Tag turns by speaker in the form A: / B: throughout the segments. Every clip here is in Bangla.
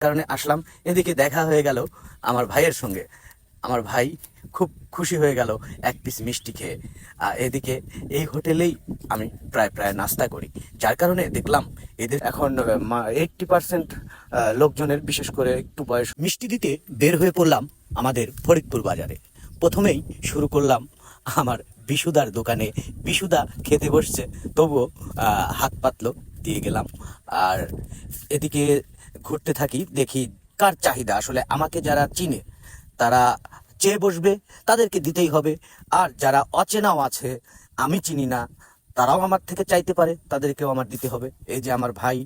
A: কারণে আসলাম। এদিকে দেখা হয়ে গেল আমার ভাইয়ের সঙ্গে। আমার ভাই খুব খুশি হয়ে গেল এক পিস মিষ্টি খেয়ে। এদিকে এই হোটেলেই আমি প্রায় প্রায় নাস্তা করি, যার কারণে দেখলাম এদের এখন 80% লোকজনের, বিশেষ করে একটু বয়স, মিষ্টি দিতে বের হয়ে পড়লাম আমাদের ফরিদপুর বাজারে। প্রথমেই শুরু করলাম আমার বিশুদার দোকানে। বিশুদা খেতে বসছে, তবুও হাত পাতলো, দিয়ে গেলাম। আর এদিকে ঘুরতে থাকি, দেখি কার চাহিদা। আসলে আমাকে যারা চিনে তারা চেয়ে বসবে, তাদেরকে দিতেই হবে। আর যারা অচেনাও আছে, আমি চিনি না, তারাও আমার থেকে চাইতে পারে, তাদেরকেও আমার দিতে হবে। এই যে আমার ভাই,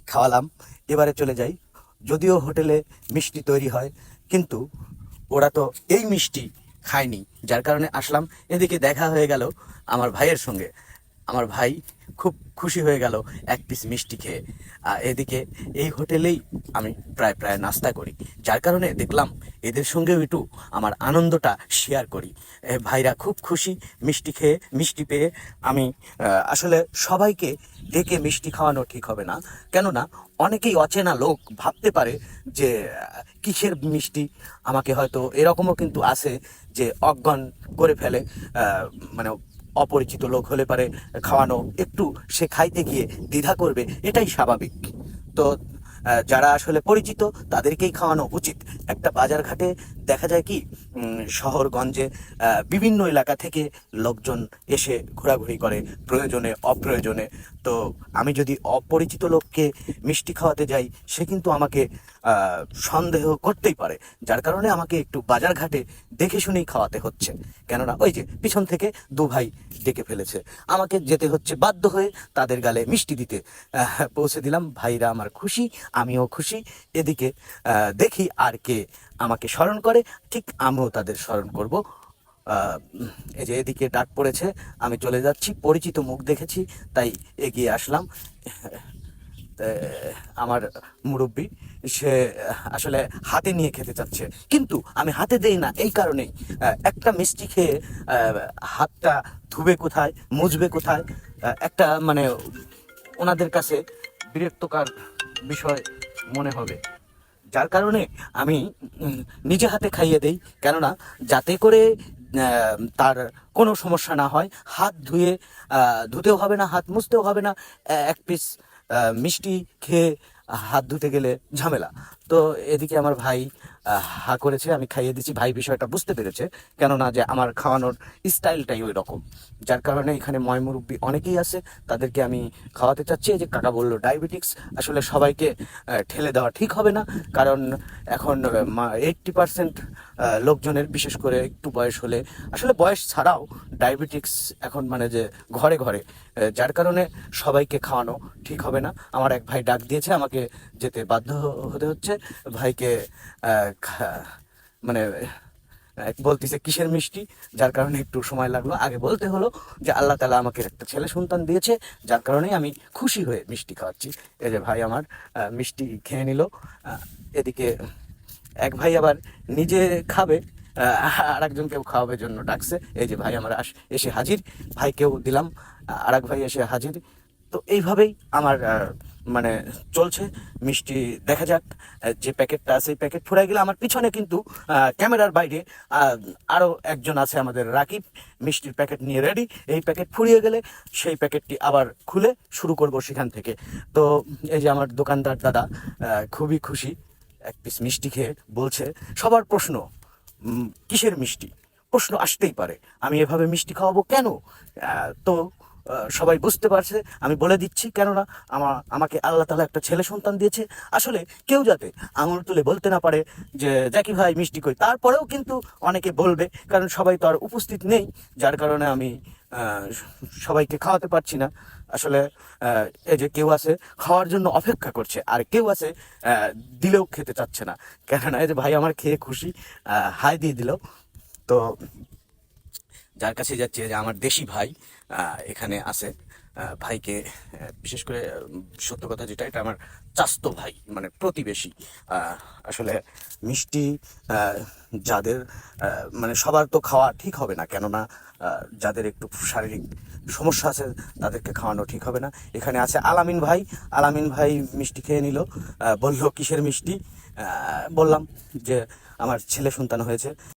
A: খাওয়ালাম। এবারে চলে যাই। যদিও হোটেলে মিষ্টি তৈরি হয়, কিন্তু ওরা তো এই মিষ্টি খায়নি, যার কারণে আসলাম। এদিকে দেখা হয়ে গেল আমার ভাইয়ের সঙ্গে। আমার ভাই খুব খুশি হয়ে গেল এক পিস মিষ্টি খেয়ে। এদিকে এই হোটেলেই আমি প্রায় প্রায় নাস্তা করি, যার কারণে দেখলাম এদের সঙ্গেও একটু আমার আনন্দটা শেয়ার করি। ভাইরা খুব খুশি মিষ্টি খেয়ে, মিষ্টি পেয়ে। আমি আসলে সবাইকে ডেকে মিষ্টি খাওয়ানো ঠিক হবে না, কেননা অনেকেই অচেনা লোক ভাবতে পারে যে কিসের মিষ্টি। আমাকে হয়তো এরকমও কিন্তু আছে যে অজ্ঞান করে ফেলে, মানে অপরিচিত লোক হলে পারে খাওয়ানো একটু, সে খাইতে গিয়ে দ্বিধা করবে, এটাই স্বাভাবিক। তো যারা আসলে পরিচিত তাদেরকেই খাওয়ানো উচিত। একটা বাজার ঘাটে দেখা যায় কি, শহরগঞ্জে বিভিন্ন এলাকা থেকে লোকজন এসে ঘোরাঘুরি করে, প্রয়োজনে অপ্রয়োজনে। তো আমি যদি অপরিচিত লোককে মিষ্টি খাওয়াতে যাই, সে কিন্তু আমাকে সন্দেহ করতেই পারে, যার কারণে আমাকে একটু বাজার ঘাটে দেখে শুনেই খাওয়াতে হচ্ছে। কেননা ওই যে পিছন থেকে দু ভাই ডেকে ফেলেছে, আমাকে যেতে হচ্ছে বাধ্য হয়ে তাদের গালে মিষ্টি দিতে। পৌঁছে দিলাম, ভাইরা আমার খুশি, আমিও খুশি। এদিকে দেখি আর কে আমাকে স্মরণ করে, ঠিক আমিও তাদের স্মরণ করব। এই যে এদিকে ডাক পড়েছে, আমি চলে যাচ্ছি। পরিচিত মুখ দেখেছি, তাই এগিয়ে আসলাম। আমার মুরব্বি, সে আসলে হাতে নিয়ে খেতে চাচ্ছে, কিন্তু আমি হাতে দেই না এই কারণেই, একটা মিষ্টি খেয়ে হাতটা ধুবে কোথায়, মুছবে কোথায়, একটা মানে ওনাদের কাছে বিরক্তকর বিষয় মনে হবে, যার কারণে আমি নিজে হাতে খাইয়ে দেই। কেননা যাতে করে তার কোনো সমস্যা না হয়। হাত ধুতেও হবে না, হাত মুছতেও হবে না। এক পিস মিষ্টি খেয়ে হাত ধুতে গেলে ঝামেলা। তো এদিকে আমার ভাই হা করেছে, আমি খাইয়ে দিচ্ছি। ভাই বিষয়টা বুঝতে পেরেছে, কেননা যে আমার খাওয়ানোর স্টাইলটাই ওই রকম, যার কারণে এখানে ময়মুরব্বি অনেকেই আছে, তাদেরকে আমি খাওয়াতে চাচ্ছি। এই যে কাকা বললো ডায়াবেটিক্স, আসলে সবাইকে ঠেলে দেওয়া ঠিক হবে না, কারণ এখন 80% লোকজনের, বিশেষ করে একটু বয়স হলে, আসলে বয়স ছাড়াও ডায়াবেটিক্স এখন মানে যে ঘরে ঘরে, যার কারণে সবাইকে খাওয়ানো ঠিক হবে না। আমার এক ভাই ডাক দিয়েছে, আমাকে যেতে বাধ্য হতে হচ্ছে। ভাইকে মানে বলতেছে কিসের মিষ্টি, যার কারণে একটু সময় লাগলো। আগে বলতে হলো যে আল্লাহ তাআলা আমাকে একটা ছেলে সন্তান দিয়েছে, যার কারণেই আমি খুশি হয়ে মিষ্টি খাওয়াচ্ছি। এই যে ভাই আমার মিষ্টি খেয়ে নিল। এদিকে এক ভাই আবার নিজে খাবে, আর একজনকেও খাওয়াবে জন্য ডাকছে। এই যে ভাই আমার এসে হাজির, ভাইকেও দিলাম, আর এক ভাই এসে হাজির। তো এইভাবেই আমার মানে চলছে মিষ্টি। দেখা যাক, যে প্যাকেটটা আছে এই প্যাকেট ফুরাই গেলে আমার পিছনে কিন্তু ক্যামেরার বাইরে আরও একজন আছে, আমাদের রাকিব, মিষ্টির প্যাকেট নিয়ে রেডি। এই প্যাকেট ফুরিয়ে গেলে সেই প্যাকেটটি আবার খুলে শুরু করব সেখান থেকে। তো এই যে আমার দোকানদার দাদা খুবই খুশি এক পিস মিষ্টি খেয়ে। বলছে সবার প্রশ্ন, কিসের মিষ্টি, প্রশ্ন আসতেই পারে, আমি এভাবে মিষ্টি খাওয়াবো কেন? তো সবাই বুঝতে পারছে, আমি বলে দিচ্ছি। কেননা আমাকে আল্লাহ তাআলা একটা ছেলে সন্তান দিয়েছে। আসলে কেউ যাতে আঙুল তুলে বলতে না পারে যে জাকি ভাই মিষ্টি কই। তারপরেও কিন্তু অনেকে বলবে, কারণ সবাই তো আর উপস্থিত নেই, যার কারণে আমি সবাইকে খাওয়াতে পারছি না। আসলে এই যে কেউ আছে খাওয়ার জন্য অপেক্ষা করছে, আর কেউ আছে দিলেও খেতে চাচ্ছে না। কেননা এই যে ভাই আমার খেয়ে খুশি, হাই দিয়ে দিল। তো যার কাছে যাচ্ছে, যে আমার দেশি ভাই এখানে আছে, ভাইকে বিশেষ করে সত্য কথা যেটা, এটা আমার চাস্তো ভাই, মানে প্রতিবেশী। আসলে মিষ্টি যাদের মানে সবার তো খাওয়া ঠিক হবে না, কেননা যাদের একটু শারীরিক সমস্যা আছে তাদেরকে খাওয়ানো ঠিক হবে না। এখানে আছে আলামিন ভাই। আলামিন ভাই মিষ্টি খেয়ে নিল, বলল কিসের মিষ্টি। বললাম যে আমার ছেলে সন্তান হয়েছে।